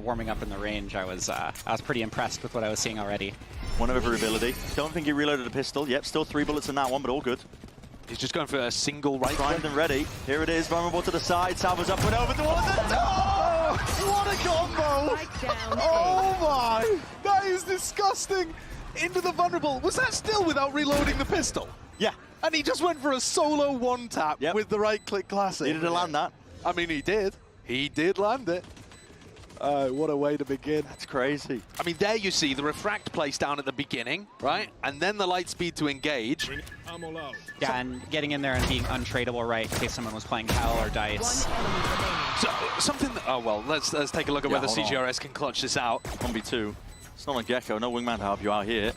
warming up in the range, I was pretty impressed with what I was seeing already. One of every ability. Don't think he reloaded a pistol. Yep, still 3 bullets in that one, but all good. He's just going for a single right click. Primed and ready. Here it is, vulnerable to the side. Salva's up and over towards the door! What a combo! Oh my! That is disgusting! Into the vulnerable. Was that still without reloading the pistol? Yeah. And he just went for a solo one-tap with the right-click classic. Needed to land that. I mean, he did. He did land it. What a way to begin. That's crazy. I mean, there you see the refract place down at the beginning, right? And then the light speed to engage. Yeah, and getting in there and being untradeable, right, in case someone was playing Hell or Dice. So, something... Oh, well, let's take a look at whether CGRS can clutch this out. 1v2. It's not like Gecko. No wingman to help you out here.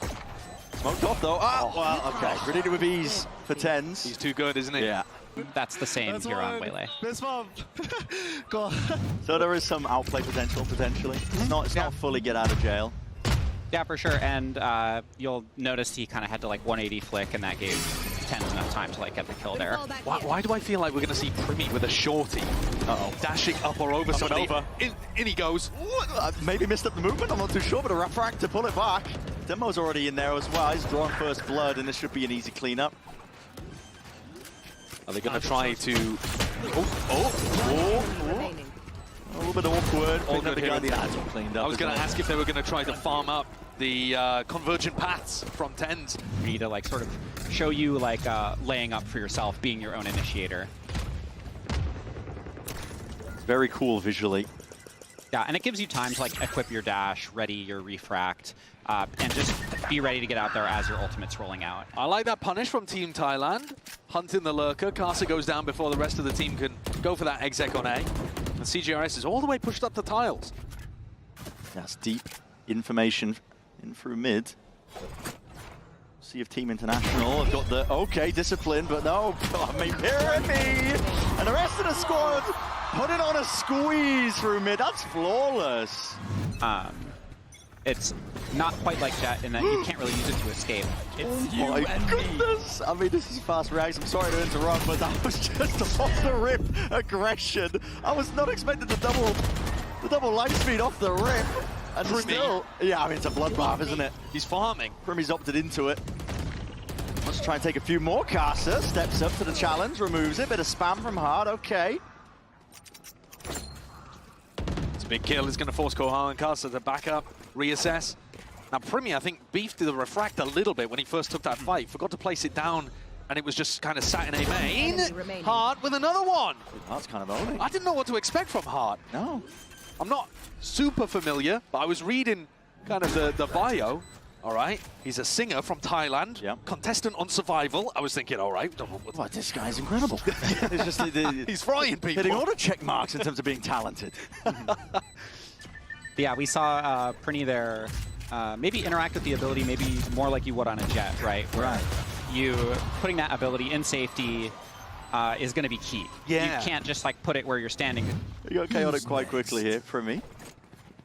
Smoked off, though. Ah, well, okay. Ready to with ease for TenZ. He's too good, isn't he? Yeah. That's the same here on Waylay. This one. Go on. So there is some outplay potential, potentially. It's not fully get out of jail. Yeah, for sure. And you'll notice he kind of had to like 180 flick, and that gave TenZ enough time to like get the kill there. Why do I feel like we're going to see Primi with a shorty? Dashing up or over somebody. In he goes. Maybe missed up the movement, I'm not too sure, but a refract to pull it back. Demo's already in there as well. He's drawn first blood, and this should be an easy cleanup. Are they going to try to... A little bit awkward. All good here. That's all cleaned up. I was going to ask if they were going to try to farm up the convergent paths from TenZ. You need to like sort of show you like laying up for yourself, being your own initiator. It's very cool visually. Yeah, and it gives you time to like equip your dash, ready your refract, and just be ready to get out there as your ultimate's rolling out. I like that punish from Team Thailand. Hunting the lurker. Casa goes down before the rest of the team can go for that exec on A. And CGRS is all the way pushed up the tiles. That's deep information in through mid. See if Team International have got the okay discipline, but no, I mean Pyramid and the rest of the squad putting on a squeeze through mid. That's flawless. It's not quite like that in that you can't really use it to escape. It's oh my goodness! I mean, this is fast reaction. I'm sorry to interrupt, but that was just off the rip aggression. I was not expecting the double light speed off the rip. And still, yeah, I mean, it's a bloodbath, isn't it? He's farming. Primi's opted into it. Let's try and take a few more. Casa steps up to the challenge, removes it. Bit of spam from Hard, okay. It's a big kill. It's going to force Kohan and Casa to back up, reassess. Now, Primi, I think, beefed the refract a little bit when he first took that fight. Forgot to place it down, and it was just kind of sat in a main. Hard with another one. Hard's kind of owning. I didn't know what to expect from Hard. No. I'm not super familiar, but I was reading kind of the bio. All right, he's a singer from Thailand, contestant on Survival. I was thinking, all right, well, this guy's incredible. It's just, he's frying people. Hitting all the check marks in terms of being talented. Yeah, we saw Prinny there maybe interact with the ability maybe more like you would on a Jet, right? Where you putting that ability in safety is going to be key. Yeah. You can't just like put it where you're standing. You got chaotic quite quickly here for me.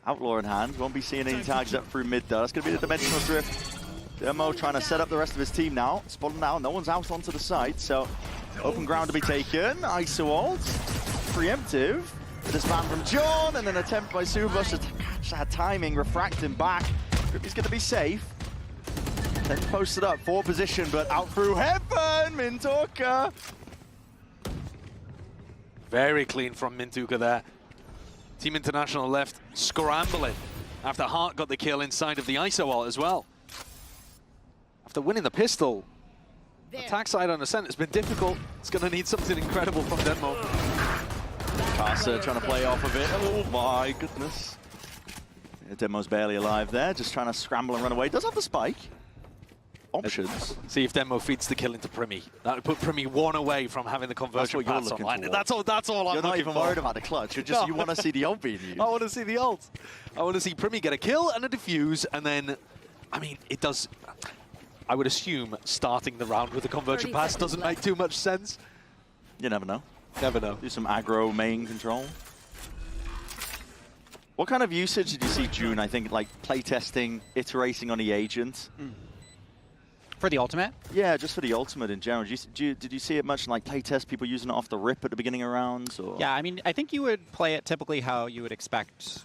Outlaw in hand. Won't be seeing any tags up through mid though. That's going to be the dimensional drift. Demo trying to set up the rest of his team now. Spot him now. No one's out onto the side, so open ground to be taken. ISO ult. Preemptive. With a spam from John and an attempt by Subas to catch that timing, refract him back. He's going to be safe. Then posted up, 4 position, but out through heaven, Mintoka. Very clean from Mintuka there. Team International left scrambling after Hart got the kill inside of the ISO ult as well. After winning the pistol, attack side on Ascent has been difficult. It's going to need something incredible from Denmo. Casa trying to play off of it. Oh my goodness. Yeah, Demo's barely alive there, just trying to scramble and run away. Does have the spike. Options. See if Demo feeds the kill into Primi. That would put Primi 1 away from having the conversion pass online. That's all I'm looking for. You're not even worried about the clutch. You're just, you want to see the ult being used. I want to see the ult. I want to see Primi get a kill and a defuse, and then, I mean, it does... I would assume starting the round with a conversion pass doesn't make too much sense. You never know. Never know. Do some aggro main control. What kind of usage did you see, June? I think like playtesting, iterating on the agent. For the ultimate? Yeah, just for the ultimate in general. Did you see it much in like playtest, people using it off the rip at the beginning of rounds? Or? Yeah, I mean, I think you would play it typically how you would expect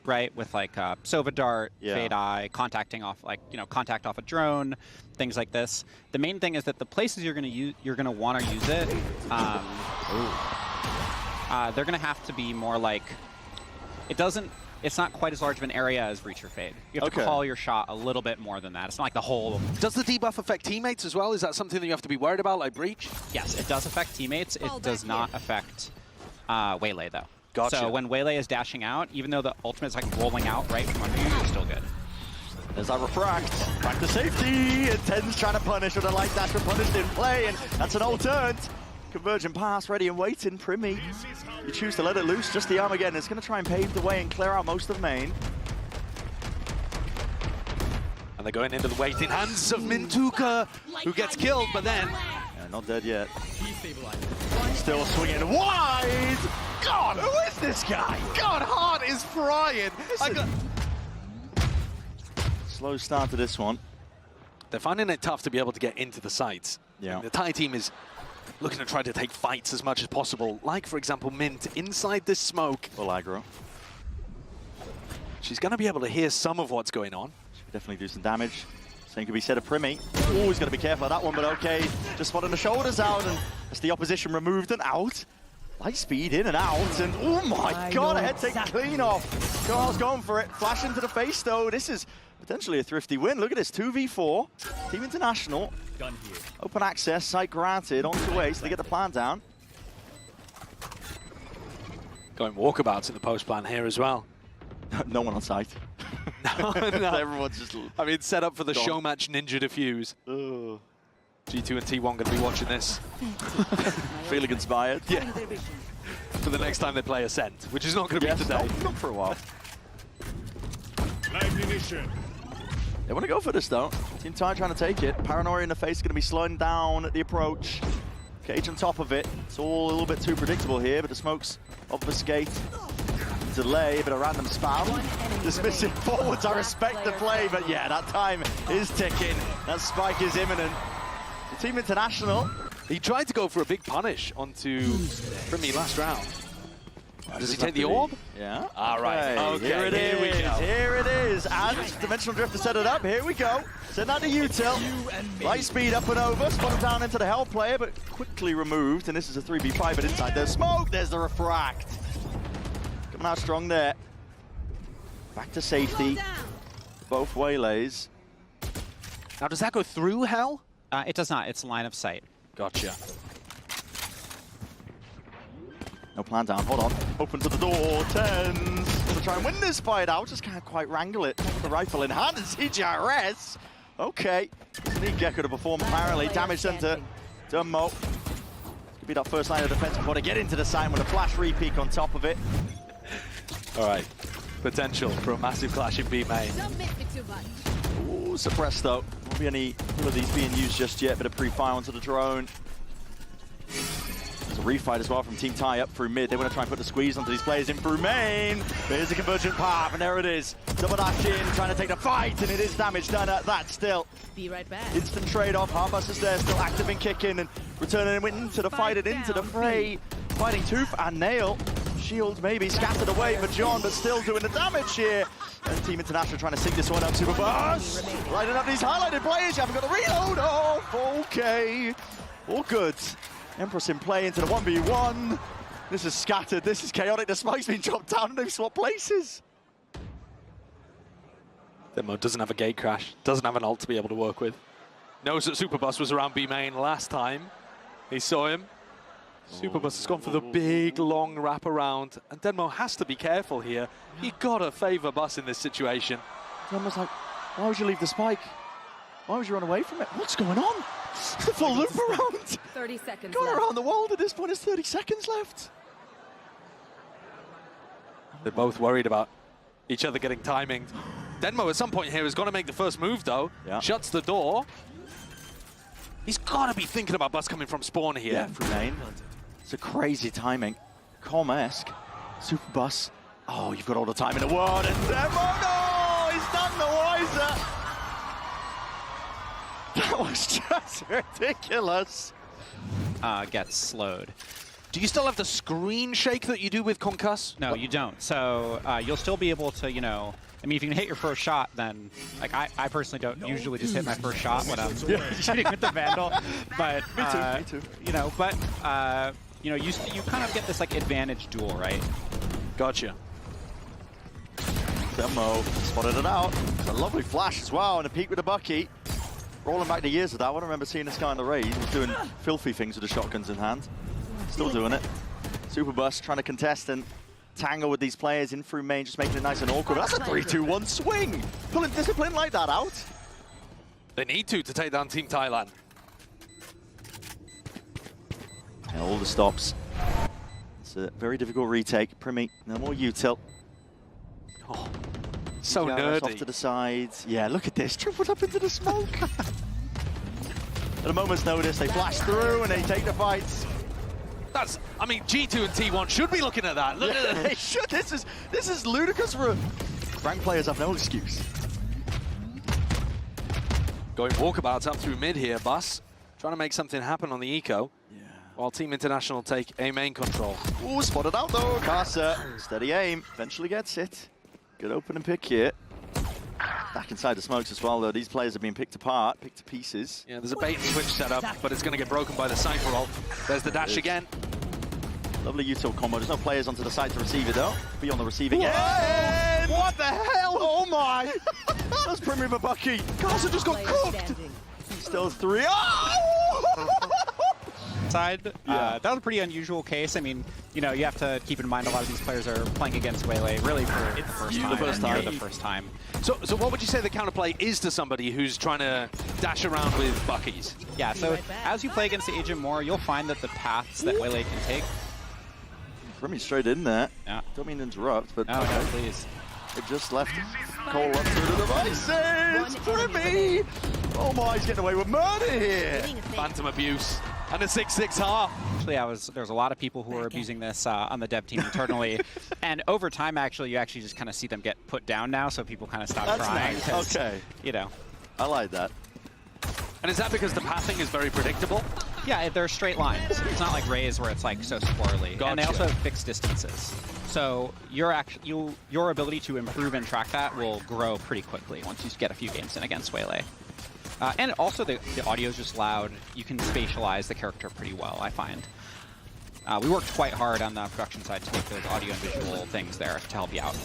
right? With like Sova Dart, Yeah. Fade Eye, contacting off, like, you know, contact off a drone, things like this. The main thing is that the places you're gonna want to use it, they're gonna have to be more like, it's not quite as large of an area as Reach or Fade. You have to call your shot a little bit more than that. It's not like the whole... Does the debuff affect teammates as well? Is that something that you have to be worried about, like Breach? Yes, it does affect teammates. It does not affect Waylay, though. Gotcha. So when Waylay is dashing out, even though the ultimate is like rolling out right from under you, you're still good. There's that refract. Back to safety. And TenZ trying to punish with a light dash, but punish didn't play, and that's an all turned. Convergent pass, ready and waiting. Primi, you choose to let it loose. Just the arm again. It's going to try and pave the way and clear out most of main. And they're going into the waiting hands of Mintuka, who gets killed, but then... Yeah, not dead yet. Still swinging wide. God, who is this guy? God, heart is frying. Slow start to this one. They're finding it tough to be able to get into the sites. Yeah. The Thai team is looking to try to take fights as much as possible. Like, for example, Mint inside this smoke. Full aggro. She's going to be able to hear some of what's going on. She could definitely do some damage. Same could be said of Primi. Oh, he's got to be careful of that one, but okay. Just spotting the shoulders out, and as the opposition removed and out. Light speed in and out, and oh my god, a head taken clean off. Carl's going for it. Flash into the face, though. This is potentially a thrifty win. Look at this, 2v4. Team International. Gun here. Open access, site granted, onto A, so they get the plan down. Going walkabouts in the post plan here as well. No one on site. No. Everyone's just... I mean, set up for the Gone. show match Ninja Defuse. Ugh. G2 and T1 going to be watching this. Feeling inspired. Yeah. For the next time they play Ascent, which is not going to be today. Not for a while. Live munition. They want to go for this, though. Team Thai trying to take it. Paranoia in the face, going to be slowing down at the approach. Cage on top of it. It's all a little bit too predictable here, but the smokes obfuscate. Delay, a bit of random spam. Dismissive forwards, I respect the play, but yeah, that time is ticking. That spike is imminent. The Team International. He tried to go for a big punish onto Primi last round. Does he take the orb? Yeah. All right. Okay, Here it is. here we go. Here it is. And Dimensional Drift to set it up. Here we go. Send that to util. Light speed up and over. Spot down into the Hell player, but quickly removed. And this is a 3v5, but inside there's smoke. There's the refract. Coming out strong there. Back to safety. Both Waylays. Now, does that go through Hell? It does not. It's line of sight. Gotcha. No plan down. Hold on. Open to the door. TenZ. Gonna try and win this fight out. Just can't quite wrangle it. The rifle in hand and CGRS. Okay. Need Gecko to perform apparently. Damage center. Dumbo. Could be that first line of defense before they get into the side with a flash repeak on top of it. All right. Potential for a massive clash in B main. Don't make me too much. Ooh, suppressed though. Won't be any of these being used just yet. Bit of pre-fire onto the drone. There's a refight as well from Team Thai up through mid. They want to try and put the squeeze onto these players in through main. There's a convergent path, and there it is. Double dash in, trying to take the fight, and it is damage done at that still. Be right back. Instant trade-off. Harbus is there, still active in kicking, and returning into the fight and into the fray. Fighting tooth and nail. Shield maybe scattered away for John, but still doing the damage here. And Team International trying to sync this one up. Super Bus. Lighting up these highlighted players. You haven't got the reload. Oh, okay. All good. Empress in play into the 1v1. This is scattered. This is chaotic. The spike's been dropped down and they've swapped places. Demo doesn't have a gate crash, doesn't have an ult to be able to work with. Knows that Superbus was around B main last time. He saw him. Superbus has gone for the big, long wraparound, and Denmo has to be careful here. He gotta favor Bus in this situation. Almost like, why would you leave the spike? Why would you run away from it? What's going on? The full loop around. 30 seconds Going left. around the world at this point. There's 30 seconds left. They're both worried about each other getting timing. Denmo at some point here has got to make the first move though. Yeah. Shuts the door. He's got to be thinking about Bus coming from spawn here. Yeah, from main. It's a crazy timing. Com-esque. Super Bus. Oh, you've got all the time in the world. And Demo, no! He's done the wiser. That was just ridiculous. Gets slowed. Do you still have the screen shake that you do with Concuss? No, you don't. So you'll still be able to, you know, I mean, if you can hit your first shot, then, like, I personally don't usually just hit my first shot when I'm shooting with the Vandal. But, Me too. you know, but, you know, you kind of get this, like, advantage duel, right? Gotcha. Demo spotted it out. It's a lovely flash as well, and a peek with a Bucky. Rolling back the years of that, I remember seeing this guy on the raid. He was doing filthy things with the shotguns in hand. Still doing it. Super Bus trying to contest and tangle with these players in through main, just making it nice and awkward. That's a 3-2-1 swing! Pulling discipline like that out. They need to take down Team Thailand. And all the stops. It's a very difficult retake. Primi, no more util. Oh, so Off nerdy. to the sides. Yeah, look at this. Tripled up into the smoke. At a moment's notice, they flash through and they take the fights. That's, I mean, G2 and T1 should be looking at that. Look at They should. This is ludicrous for ranked players have no excuse. Going walkabouts up through mid here, Bus. Trying to make something happen on the eco. Yeah. While Team International take A main control. Ooh, spotted out though. Casa, steady aim, eventually gets it. Good open and pick here. Back inside the smokes as well though. These players are being picked apart, picked to pieces. Yeah, there's a bait and switch set up, but it's going to get broken by the Cypher ult. There's the dash again. Lovely util combo. There's no players onto the side to receive it though. Be on the receiving end. What the hell? Oh my! That's Primi Bucky. Casa just got cooked. Still 3. Oh! Side, that was a pretty unusual case. I mean, you know, you have to keep in mind a lot of these players are playing against Waylay really for the first time. The first time. So what would you say the counterplay is to somebody who's trying to dash around with Buckies? Yeah, so as you play against the agent more, you'll find that the paths that Waylay can take. Primi straight in there. Yeah. Don't mean to interrupt, but Oh, no, please. it just left Cole up through the devices. Primi! Oh my, he's getting away with murder here. Phantom abuse. And a 6-6 half. Actually, there's a lot of people who are abusing this on the dev team internally, and over time, actually, you actually just kind of see them get put down now, so people kind of stop That's trying. nice. 'Cause, Okay. You know. I like that. And is that because the pathing is very predictable? Yeah, they're straight lines. It's not like Rays where it's like so squirrely. And they Gotcha. also have fixed distances. So your ability to improve and track that will grow pretty quickly once you get a few games in against Waylay. And also the audio is just loud. You can spatialize the character pretty well, I find. We worked quite hard on the production side to make those audio and visual things there to help you out.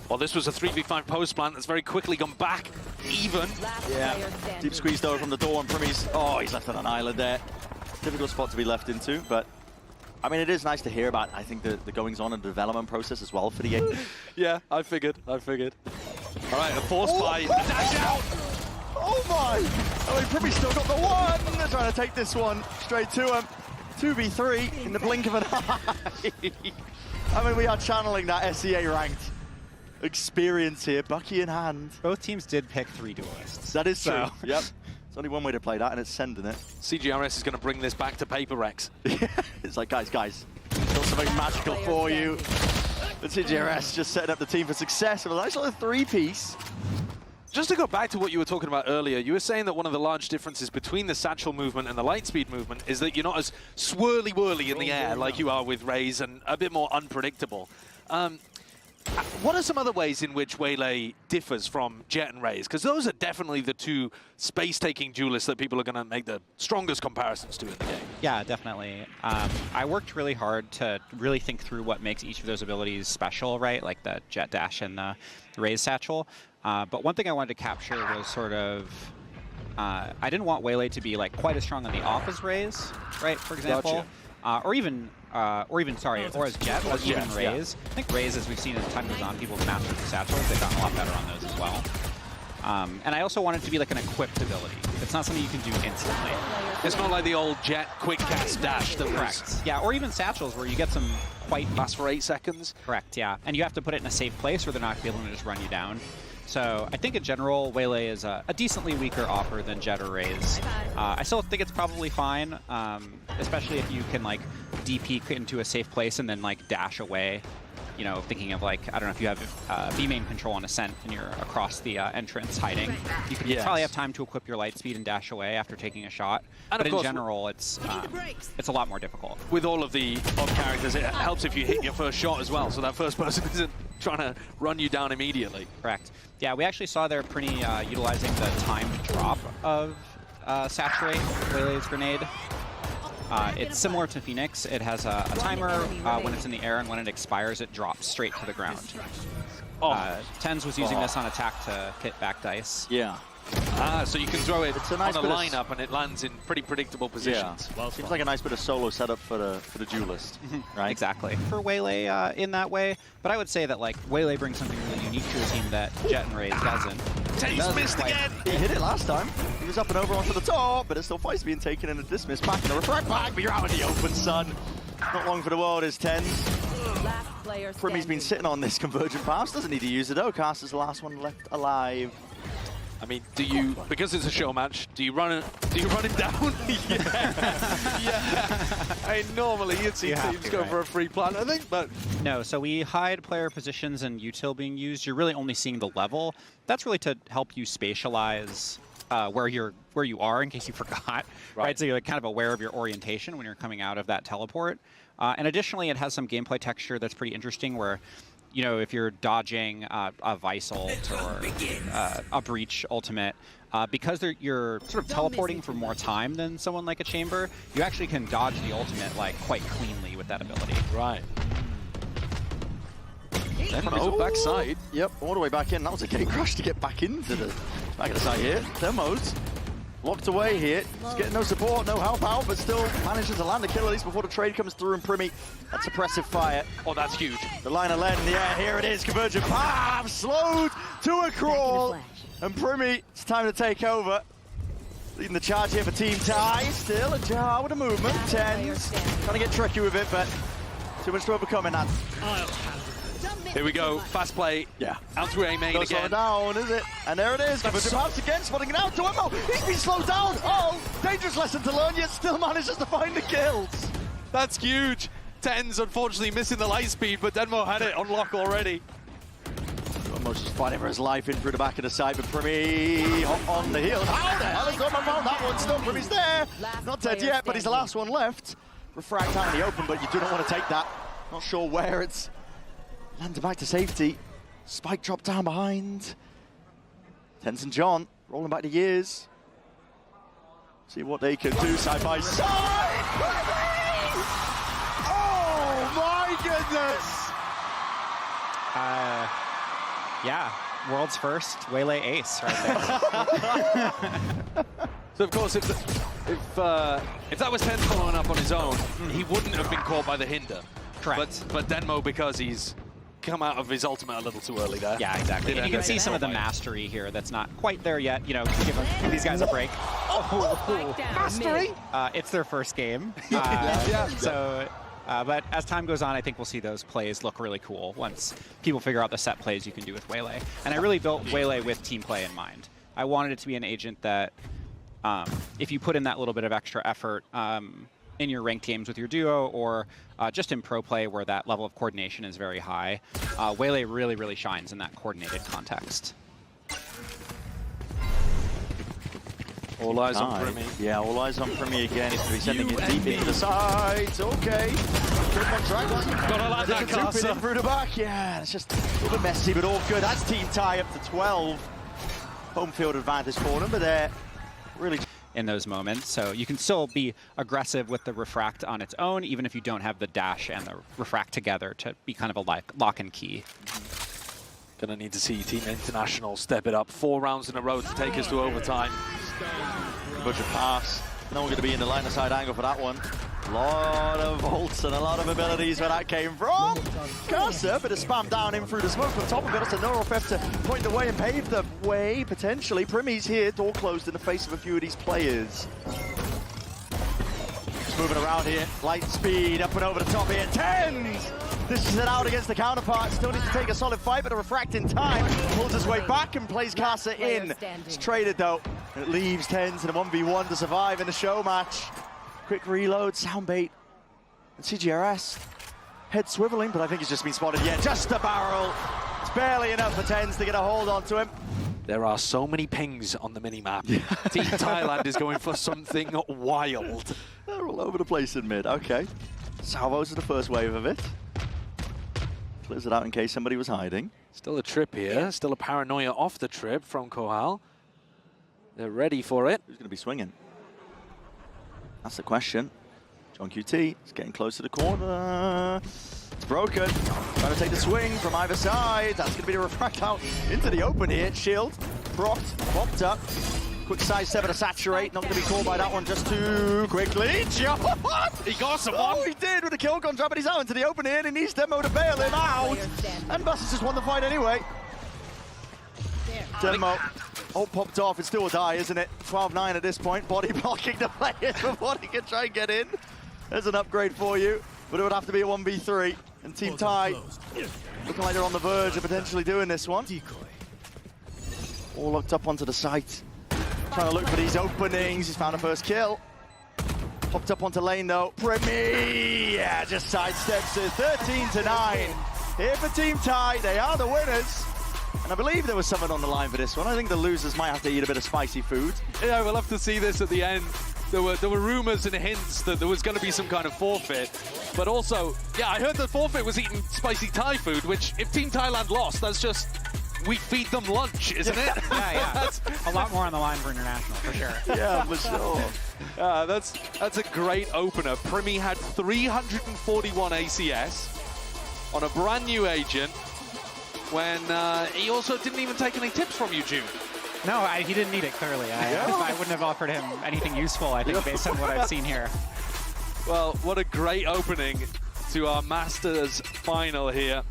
Well, this was a 3v5 post plant that's very quickly gone back even. Yeah, deep squeezed over from the door and Primi's, oh, he's left on an island there. Difficult spot to be left into, but I mean, it is nice to hear about, I think, the goings-on and development process as well for the game. Yeah, I figured. All right, a force buy, a dash out. Oh my! Oh, he probably still got the one! They're trying to take this one straight to him. 2v3 in the blink of an eye. I mean, we are channeling that SEA ranked experience here, Bucky in hand. Both teams did pick 3 duelists. That is true. So. Yep. There's only one way to play that, and it's sending it. CGRS is going to bring this back to Paper Rex. It's like, guys, got something magical for you. The CGRS just setting up the team for success with a nice little 3-piece. Just to go back to what you were talking about earlier, you were saying that one of the large differences between the satchel movement and the light speed movement is that you're not as swirly-whirly in the air like you are with Rays and a bit more unpredictable. What are some other ways in which Waylay differs from Jet and Rays? Because those are definitely the two space-taking duelists that people are going to make the strongest comparisons to in the game. Yeah, definitely. I worked really hard to really think through what makes each of those abilities special, right? Like the Jet Dash and the Rays Satchel. But one thing I wanted to capture was sort of, I didn't want Waylay to be like quite as strong on the off as Rays, right? For example, or as Jet, or even Rays. Yeah. I think Rays, as we've seen as time goes on, people have mastered the satchels. They've gotten a lot better on those as well. And I also want it to be like an equipped ability. It's not something you can do instantly. It's not like the old Jet quick cast dash that Correct. Yeah, or even satchels where you get some quite lasts for 8 seconds. Correct. Yeah, and you have to put it in a safe place, or they're not able to just run you down. So I think in general, Waylay is a decently weaker offer than Jet or Rays. I still think it's probably fine, especially if you can like DP into a safe place and then like dash away. you know, thinking of like, I don't know if you have B main control on Ascent and you're across the entrance hiding, you can probably have time to equip your light speed and dash away after taking a shot. And but of in course, general, it's a lot more difficult. with all of the odd characters, it helps if you hit your first shot as well, so that first person isn't trying to run you down immediately. Correct. Yeah, we actually saw there Prinny utilizing the timed drop of Saturate, Waylay's grenade. It's similar to Phoenix. It has a timer when it's in the air, and when it expires, it drops straight to the ground. TenZ was using this on attack to hit back dice. Yeah. So you can throw it It's a nice on a bit of lineup and it lands in pretty predictable positions. Well, seems like a nice bit of solo setup for the duelist, right? Exactly. For Waylay in that way, but I would say that like Waylay brings something really unique to a team that Jet and Raze doesn't. TenZ missed again! He hit it last time. He was up and over onto the top, but it still fights being taken in a dismiss back and a refract back, but you're out in the open, son. Not long for the world is TenZ. Last player Primmy's been sitting on this convergent pass, doesn't need to use it though. Caster's the last one left alive. I mean, do you, because it's a show match, do you run him down? yeah. I mean, normally you'd see teams go for a free plant, I think, but... No, so we hide player positions and util being used. You're really only seeing the level. That's really to help you spatialize where you are in case you forgot, right? So you're like kind of aware of your orientation when you're coming out of that teleport. And additionally, it has some gameplay texture that's pretty interesting where, you know, if you're dodging a Vice ult or a Breach ultimate, because you're sort of teleporting for more time than someone like a Chamber, you actually can dodge the ultimate like quite cleanly with that ability. Right. Then backside. Yep, all the way back in. That was a gate crash to get back into the back of the side here. TenZ locked away here. He's getting no support, no help out, but still manages to land a kill at least before the trade comes through. And Primmy, that suppressive fire. Oh, that's huge. The line of lead in the air. Here it is. Convergent path slowed to a crawl. And Primmy, it's time to take over. Leading the charge here for Team Ty. Still a jar with a movement. TenZ trying to get tricky with it, but too much to overcome in that. Here we go, fast play. Yeah. Out through A main Don't again. slow down, is it? And there it is. Convergent paths again, spotting it out to Emmo. He's been slowed down. Oh, dangerous lesson to learn, yet still manages to find the kills. That's huge. TenZ unfortunately missing the light speed, but Denmo had it on lock already. Almost just fighting for his life in through the back of the side, but Primmy on the heel. How the hell has Gorman found that one still? Primmy's there. Not dead yet, but he's the last one left. Refract out in the open, but you do not want to take that. Not sure where it's landed back to safety. Spike dropped down behind. TenZ and John rolling back the years. See what they can do side by side. Oh my goodness! Yeah, world's first Waylay ace right there. So of course, if that was TenZ following up on his own, he wouldn't have been caught by the hinder. Correct. But Denmo, because he's come out of his ultimate a little too early there. Yeah, exactly. And you can see some of the mastery here that's not quite there yet. You know, give these guys a break. Mastery? It's their first game. But as time goes on, I think we'll see those plays look really cool once people figure out the set plays you can do with Waylay. And I really built Waylay with team play in mind. I wanted it to be an agent that, if you put in that little bit of extra effort in your ranked games with your duo or just in pro play where that level of coordination is very high, Waylay really, really shines in that coordinated context. All eyes on Primmy. Yeah, all eyes on Primmy again. He's going to be sending it deep into the sides. Okay. Gotta like that, Carson. Through the back. Yeah, it's just a little bit messy, but all good. That's Team Ty up to 12. Home field advantage for them, but they're really... in those moments, so you can still be aggressive with the refract on its own, even if you don't have the dash and the refract together to be kind of a lock and key. Gonna need to see Team International step it up. 4 rounds in a row to take us to overtime. Bunch of pass. No one going to be in the line of side angle for that one. A lot of ults and a lot of abilities where that came from. Cursor, bit of spam down in through the smoke on top of it. It's a Neurofeft to point the way and pave the way, potentially. Primmy's here, door closed in the face of a few of these players. Just moving around here, light speed up and over the top here. TenZ! This is it out against the counterpart. Still needs to take a solid fight, but a refract in time. Pulls his way back and plays Casa in. It's traded though. And it leaves TenZ in a 1v1 to survive in the show match. Quick reload, soundbait, and CGRS. Head swiveling, but I think he's just been spotted. Yeah, just a barrel. It's barely enough for TenZ to get a hold onto him. There are so many pings on the minimap. Team Thailand is going for something wild. They're all over the place in mid. Okay. Salvos is the first wave of it. Clears it out in case somebody was hiding. Still a trip here. Still a paranoia off the trip from Kohal. They're ready for it. Who's going to be swinging? That's the question. John QT is getting close to the corner. It's broken. Trying to take the swing from either side. That's going to be the refract out into the open here. Shield, propped, popped up. Quick side step to saturate. Not going to be called by that one just too quickly. John! He got someone. Oh, he did with the kill contract, but he's out into the open here and he needs Demo to bail him out. And Buster's just won the fight anyway. Demo. Oh, popped off. It's still a die, isn't it? 12-9 at this point. Body blocking the players before he can try and get in. There's an upgrade for you, but it would have to be a 1v3. And Team Thai looking like they're on the verge of potentially doing this one. All locked up onto the site. Trying to look for these openings. He's found a first kill. Popped up onto lane though. Premi! Yeah, just sidesteps it. 13-9. Here for Team Thai. They are the winners. And I believe there was someone on the line for this one. I think the losers might have to eat a bit of spicy food. Yeah, we'll have to see this at the end. There were rumors and hints that there was going to be some kind of forfeit. But also, yeah, I heard the forfeit was eating spicy Thai food, which if Team Thailand lost, that's just, we feed them lunch, isn't it? Yeah. That's a lot more on the line for international, for sure. Yeah, for sure. That's a great opener. Primi had 341 ACS on a brand new agent when he also didn't even take any tips from you, June. No, he didn't need it, clearly. I wouldn't have offered him anything useful, I think, based on what I've seen here. Well, what a great opening to our Masters final here.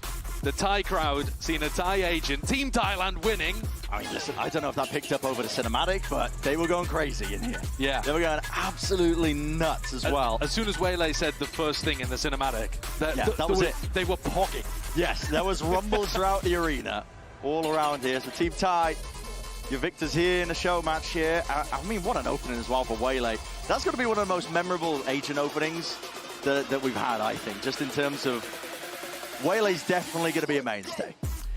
The Thai crowd seeing a Thai agent, Team Thailand winning. I mean, listen, I don't know if that picked up over the cinematic, but they were going crazy in here. Yeah. They were going absolutely nuts as well. As soon as Waylay said the first thing in the cinematic, that was it. They were pogging. Yes, there was rumbles throughout the arena, all around here. So Team Thai, your victors here in the show match here. I mean, what an opening as well for Waylay. That's going to be one of the most memorable agent openings that we've had, I think, just in terms of Waylay's definitely going to be a mainstay.